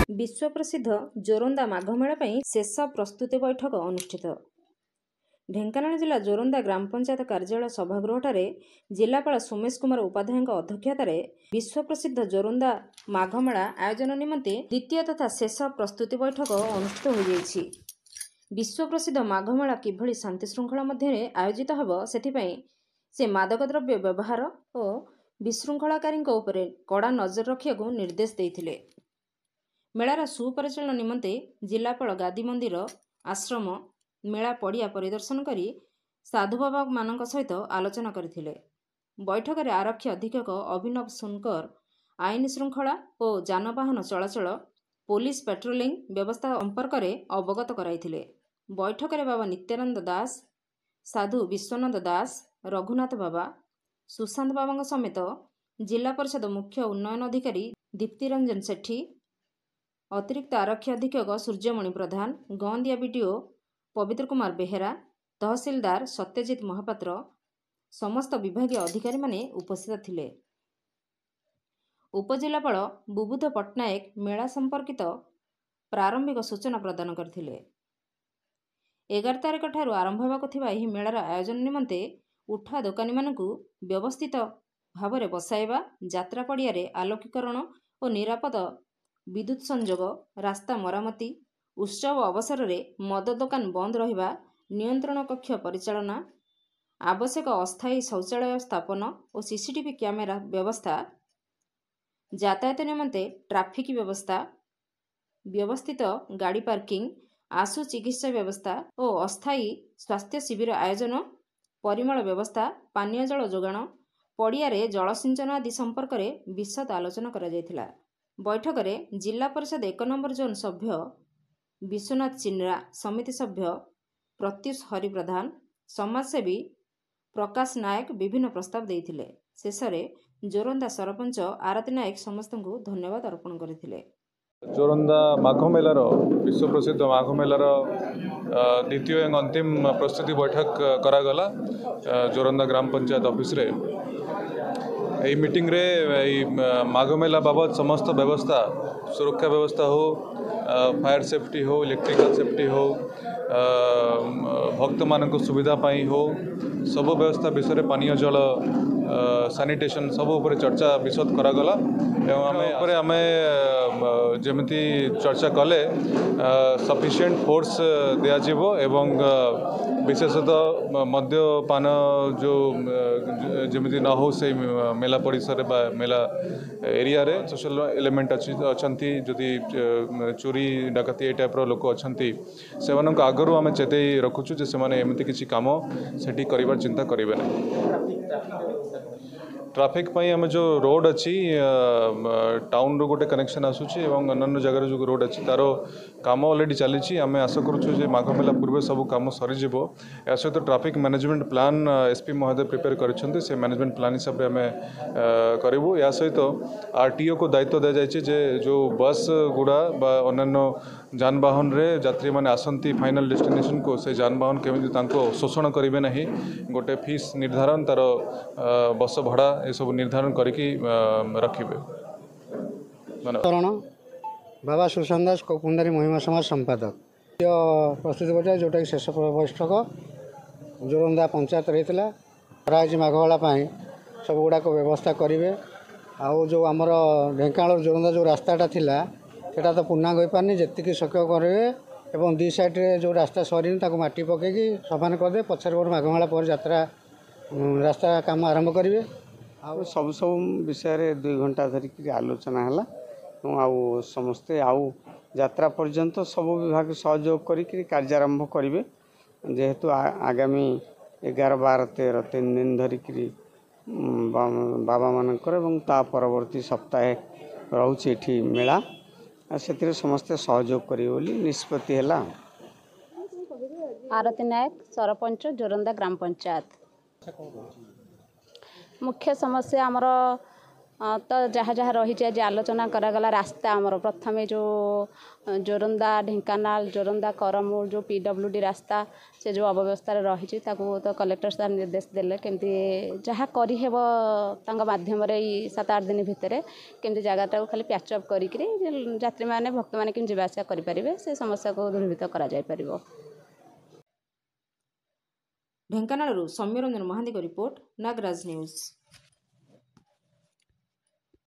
विश्व प्रसिद्ध जोरंदा माघ मेला ପାଇଁ शेष प्रस्तुति बैठक अनुष्ठित। ढेंकानाल जिला जोरंदा ग्राम पंचायत कार्यालय सभागृहଠାରେ जिलापाल सोमेश कुमार उपाध्याय अध्यक्षतार विश्व प्रसिद्ध जोरंदा माघ मेला आयोजन निमंते द्वितीय तथा शेष प्रस्तुति बैठक अनुष्ठित हो जाइछि। विश्व प्रसिद्ध माघ मेला किभଳି शांति श्रृंखला मध्य आयोजित हेब सेथिपई से मादक द्रव्य व्यवहार और विशृंखलाकारी उपरे कड़ा नजर रखिया निर्देश देइथिले। मेलार सुपरिचालन निमंते जिलापाल गादी मंदिर आश्रम मेला पड़िया परिदर्शन करी साधु बाबा मानक सहित आलोचना करथिले। बैठक में आरक्षी अधीक्षक अभिनव सुनकर आईन श्रृंखला और जानवाहन चलाचल पुलिस पेट्रोलिंग व्यवस्था संपर्क में अवगत कराइथिले। बैठक में बाबा नित्यानंद दास, साधु विश्वनाथ दास, रघुनाथ बाबा, सुशांत बाबा समेत जिला परिषद मुख्य उन्नयन अधिकारी दीप्ति रंजन सेठी, अतिरिक्त आरक्षी अधीक्षक सूर्यमणि प्रधान, गंदिया बीडीओ पवित्र कुमार बेहेरा, तहसीलदार सत्यजित महापात्र समस्त विभागीय अधिकारी माने उपस्थित थिले। उपजिलापाल बुबुध पट्टनायक मेला संपर्कित प्रारंभिक सूचना प्रदान करथिले। 11 तारिख ठारू आरंभ होबाक थिबा एही मेलार आयोजन निमंते उठा दोकानी मानकु व्यवस्थित भाव में बसाइबा, यात्रा पड़िया रे आलोकीकरण और निरापद विद्युत संजोग, रास्ता मरामती, उत्सव अवसर में मद दुकान बंद रहिबा, नियंत्रण कक्ष परिचालना, आवश्यक अस्थायी शौचालय स्थापन और सीसीटीवी कैमेरा व्यवस्था, यातायात निमंते ट्राफिक व्यवस्था, व्यवस्थित गाड़ी पार्किंग, आशु चिकित्सा व्यवस्था और अस्थायी स्वास्थ्य शिविर आयोजन, परिमल व्यवस्था, पानीय जल जोगाण, पड़िया रे जलसिंचन आदि संपर्क में विशद आलोचना करा जायथिला। बैठक में जिला परिषद 1 नंबर जोन सभ्य विश्वनाथ चिन्रा, समिति सभ्य प्रत्युष हरि प्रधान, समाजसेवी प्रकाश नायक विभिन्न प्रस्ताव देइथिले। शेष में जोरंदा सरपंच आरती नायक समस्त को धन्यवाद अर्पण करथिले। जोरंदा माघ मेलार विश्व प्रसिद्ध माघ मेलार द्वितीय एवं अंतिम प्रस्तुति बैठक करागला जोरंदा ग्राम पंचायत ऑफिस रे। यही मीटिंग रे माघ मेला बाबद समस्त व्यवस्था, सुरक्षा व्यवस्था हो, फायर सेफ्टी हो, इलेक्ट्रिकल सेफ्टी हो, भक्त मान सुविधा पाई हो, सब व्यवस्था विषय पानीय जल सैनिटेशन सब उपर चर्चा विशद करागला। एवं आमे जमिति चर्चा कले सफिशिएंट फोर्स दिज्व एवं विशेषतः मद्यपान जो जमिति न हो से मेला परिसर बा मेला एरिया रे सोशल एलिमेंट अच्छी जदि चोरी डाकती ए टाइप लोक अच्छा से आगु आम चेतई रखुचु जे से एमती किसी कम से कर चिंता करेंगे ना। ट्रैफिक पाई आम जो रोड अच्छी टाउन रो गोटे कनेक्शन आसूची एवं अन्य जगह जो रोड अच्छी तार काम ऑलरेडी चली। आम आशा करुचु जे माघ मेला पूर्व सब काम सरीज। या सहित ट्रैफिक मैनेजमेंट प्लान एसपी महोदय प्रिपेयर कर से मैनेजमेंट प्लान हिसाब से आम करूँ। या सहित आरटीओ को दायित्व दी जाए जो बस गुड़ा अन्य जानवाहन रे यात्री मैंने आसती फाइनल डेस्टिनेशन को से जानवाहन केमी शोषण करेंगे ना, गोटे फीस निर्धारण तार बस भड़ा ये सब निर्धारण करके रखिए। बाबा सुशांत दास कोकुंडारी महिमा समाज संपादक प्रस्तुति बैठक जोटा कि शेष बैठक जोरंदा पंचायत रही है। माघ मेला सब गुड़ाक व्यवस्था करेंगे। आउ जो आमर ढेंकानाल जोरंदा जो रास्ताटा थिला सेटा तो पूर्णांग हो पारनी, जी सक्य करेंगे एवं दी साइड रे जो रास्ता सरीनी ताको माटी पकईकि समान करदे। पछर गोटे माघ मेला पर यात्रा रास्ता काम आरंभ करेंगे। आउ सब विषय 2 घंटा धरिक आलोचना है। आउ समस्ते आउ यात्रा पर्यंत सब विभाग सहयोग करी कार्यारंभ करेंगे। जेहेतु आगामी 11, 12, 13 3 दिन धरिक बाबा मानकर एवं ता परवर्ती सप्ताह रोचे एठी मेला से समस्ते सहयोग करेंगे निष्पत्ति है। आरती नायक सरपंच जोरंदा ग्राम पंचायत। मुख्य समस्या आमर तो जहाँ जहाँ रही आज आलोचना करागला रास्ता आमर प्रथम जो जोरंदा ढेंकानाल जोरंदा करमूल जो PWD रास्ता से जो अव्यवस्था रही तो कलेक्टर साहब निर्देश देले केमती जहाँ करहब माध्यम 7-8 दिन भितर केमती जगह खाली पैचअप करी यात्री मैंने भक्त मैंने केमती जावासिया करेंगे से समस्या को दूरीभूत कर ढेंकानालରୁ ସୌମ୍ୟରଞ୍ଜନ ମହାନ୍ତିଙ୍କ ରିପୋର୍ଟ, ନାଗରାଜ ନ୍ୟୁଜ୍।